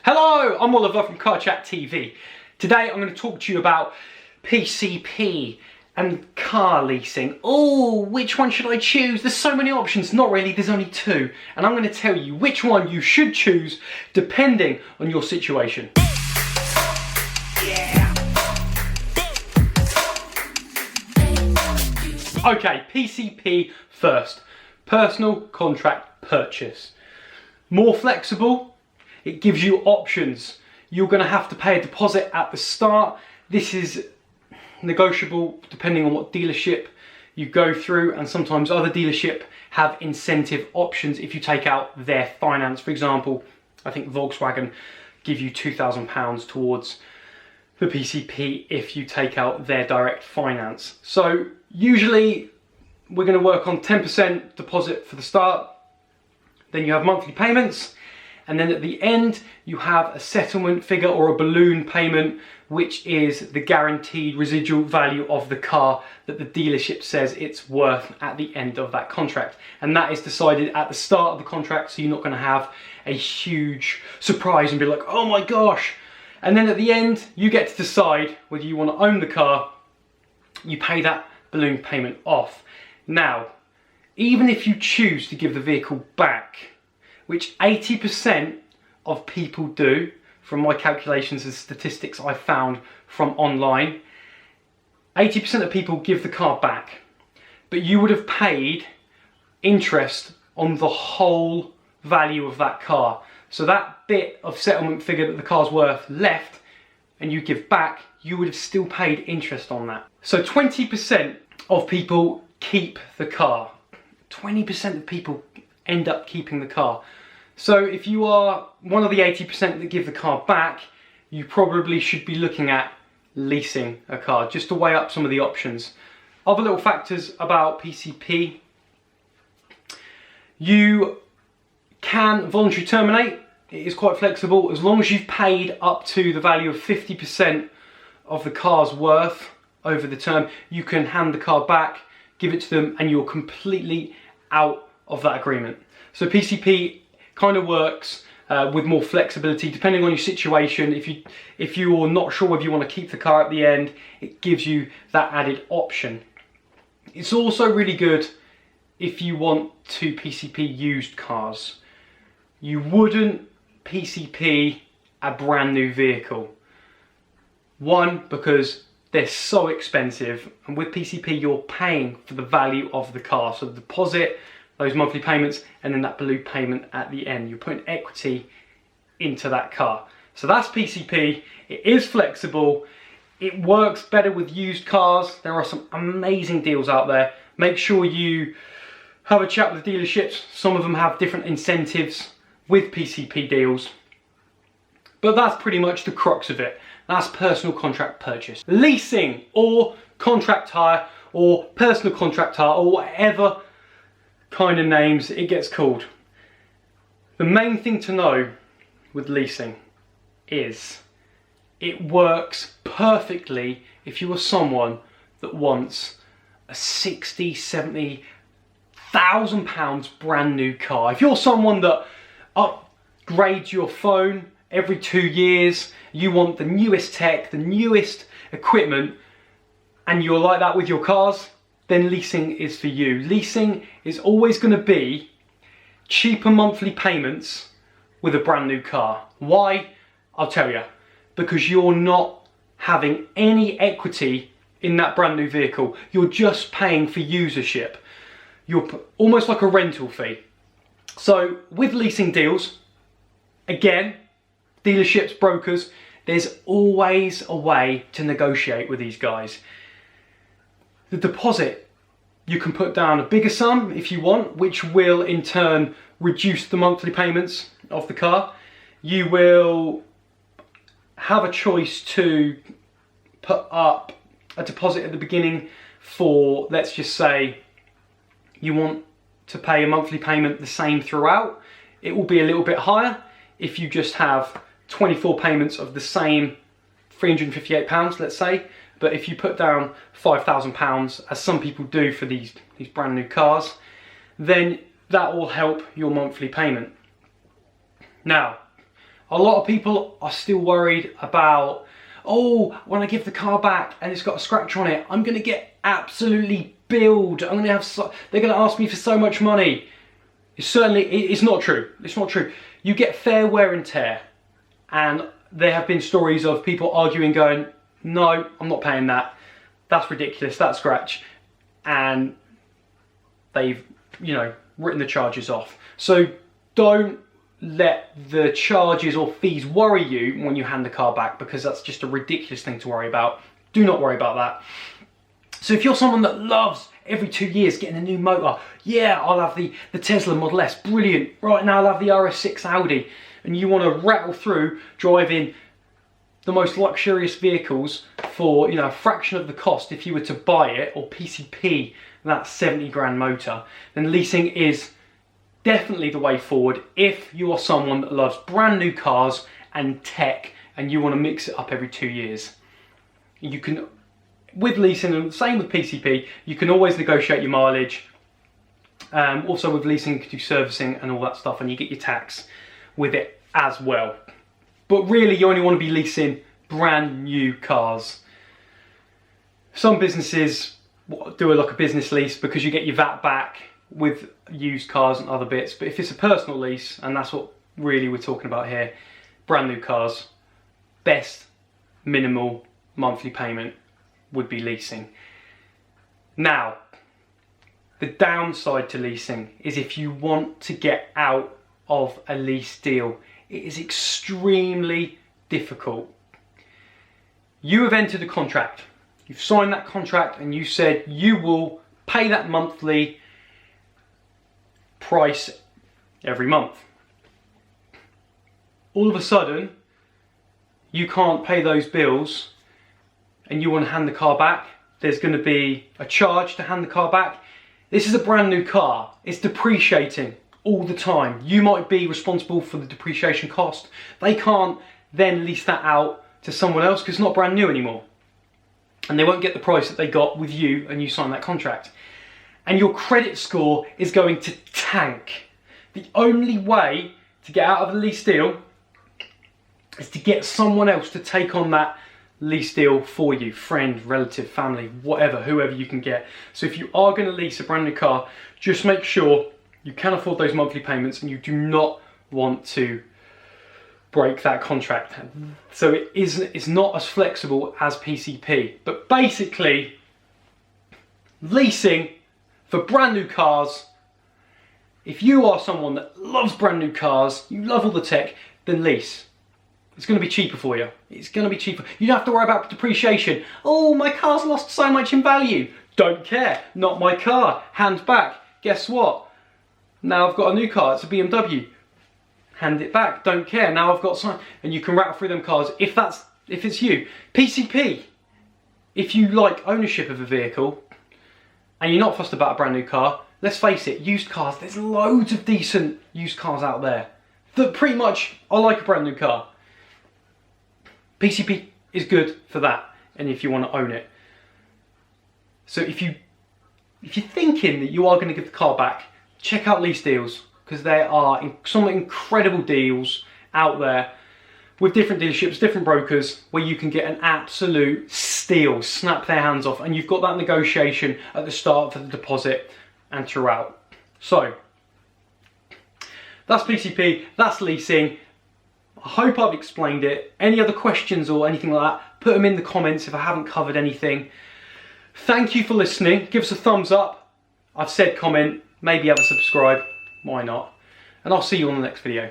Hello, I'm Oliver from Car Chat TV. Today I'm going to talk to you about PCP and car leasing. Oh, which one should I choose? There's so many options. Not really, there's only two. And I'm going to tell you which one you should choose depending on your situation. Okay, PCP first. Personal contract purchase. More flexible. It gives you options. You're going to have to pay a deposit at the start. This is negotiable depending on what dealership you go through, and sometimes other dealerships have incentive options if you take out their finance. For example, I think Volkswagen give you £2,000 towards the PCP if you take out their direct finance. So usually we're going to work on 10% deposit for the start, then you have monthly payments, and then at the end you have a settlement figure or a balloon payment, which is the guaranteed residual value of the car that the dealership says it's worth at the end of that contract. And that is decided at the start of the contract, so you're not going to have a huge surprise and be like, oh my gosh. And then at the end you get to decide whether you want to own the car. You pay that balloon payment off. Now, even if you choose to give the vehicle back, which 80% of people do, from my calculations and statistics I found from online, 80% of people give the car back, but you would have paid interest on the whole value of that car. So that bit of settlement figure that the car's worth left and you give back, you would have still paid interest on that. So 20% of people keep the car. 20% of people end up keeping the car. So if you are one of the 80% that give the car back, you probably should be looking at leasing a car, just to weigh up some of the options. Other little factors about PCP: you can voluntarily terminate. It is quite flexible. As long as you've paid up to the value of 50% of the car's worth over the term, you can hand the car back, give it to them, and you're completely out of that agreement. So PCP kind of works with more flexibility depending on your situation. If you're not sure whether you want to keep the car at the end, it gives you that added option. It's also really good if you want to PCP used cars. You wouldn't PCP a brand new vehicle. One, because they're so expensive, and with PCP you're paying for the value of the car. So the deposit, those monthly payments, and then that balloon payment at the end. You're putting equity into that car. So that's PCP. It is flexible. It works better with used cars. There are some amazing deals out there. Make sure you have a chat with the dealerships. Some of them have different incentives with PCP deals. But that's pretty much the crux of it. That's personal contract purchase. Leasing, or contract hire, or personal contract hire, or whatever kind of names it gets called. The main thing to know with leasing is it works perfectly if you are someone that wants a 60, 70,000 pounds brand new car. If you're someone that upgrades your phone every 2 years, you want the newest tech, the newest equipment, and you're like that with your cars, then leasing is for you. Leasing is always going to be cheaper monthly payments with a brand new car. Why? I'll tell you. Because you're not having any equity in that brand new vehicle. You're just paying for usership. You're almost like a rental fee. So with leasing deals, again, dealerships, brokers, there's always a way to negotiate with these guys. The deposit, you can put down a bigger sum if you want, which will in turn reduce the monthly payments of the car. You will have a choice to put up a deposit at the beginning for, let's just say, you want to pay a monthly payment the same throughout. It will be a little bit higher if you just have 24 payments of the same £358, let's say. But if you put down £5,000, as some people do for these brand new cars, then that will help your monthly payment. Now, A lot of people are still worried about, oh, when I give the car back and it's got a scratch on it, I'm going to get absolutely billed. I'm going to have they're going to ask me for so much money. It's not true. It's not true. You get fair wear and tear. And there have been stories of people arguing, going, no, I'm not paying that. That's ridiculous, that scratch. And they've, you know, written the charges off. So don't let the charges or fees worry you when you hand the car back, because that's just a ridiculous thing to worry about. Do not worry about that. So if you're someone that loves every 2 years getting a new motor, yeah, I'll have the Tesla Model S, brilliant. Right now I'll have the RS6 Audi, and you want to rattle through driving the most luxurious vehicles for, you know, a fraction of the cost if you were to buy it, or PCP that 70 grand motor, then leasing is definitely the way forward if you are someone that loves brand new cars and tech and you want to mix it up every 2 years. You can, with leasing, and same with PCP, you can always negotiate your mileage. Also with leasing, you can do servicing and all that stuff, and you get your tax with it as well. But really, you only want to be leasing brand new cars. Some businesses do like a business lease because you get your VAT back with used cars and other bits. But if it's a personal lease, and that's what really we're talking about here, brand new cars, best minimal monthly payment would be leasing. Now, the downside to leasing is if you want to get out of a lease deal, it is extremely difficult. You have entered a contract. You've signed that contract and you said you will pay that monthly price every month. All of a sudden, you can't pay those bills and you want to hand the car back. There's going to be a charge to hand the car back. This is a brand new car. It's depreciating all the time. You might be responsible for the depreciation cost. They can't then lease that out to someone else because it's not brand new anymore. And they won't get the price that they got with you and you signed that contract. And your credit score is going to tank. The only way to get out of a lease deal is to get someone else to take on that lease deal for you. Friend, relative, family, whatever, whoever you can get. So if you are going to lease a brand new car, just make sure you can afford those monthly payments and you do not want to break that contract. So it's not as flexible as PCP. But basically, leasing for brand new cars, if you are someone that loves brand new cars, you love all the tech, then lease. It's going to be cheaper for you. It's going to be cheaper. You don't have to worry about depreciation. Oh, my car's lost so much in value. Don't care. Not my car. Hand back. Guess what? Now I've got a new car. It's a BMW. Hand it back. Don't care. Now I've got some. And you can rattle through them cars if it's you. PCP. If you like ownership of a vehicle and you're not fussed about a brand new car, let's face it, used cars, there's loads of decent used cars out there that pretty much are like a brand new car. PCP is good for that, and if you want to own it. So if you're thinking that you are going to give the car back, check out lease deals, because there are some incredible deals out there with different dealerships, different brokers, where you can get an absolute steal, snap their hands off, and you've got that negotiation at the start for the deposit and throughout. So that's PCP, that's leasing. I hope I've explained it. Any other questions or anything like that, put them in the comments if I haven't covered anything. Thank you for listening. Give us a thumbs up. I've said comment, maybe have a subscribe. Why not? And I'll see you on the next video.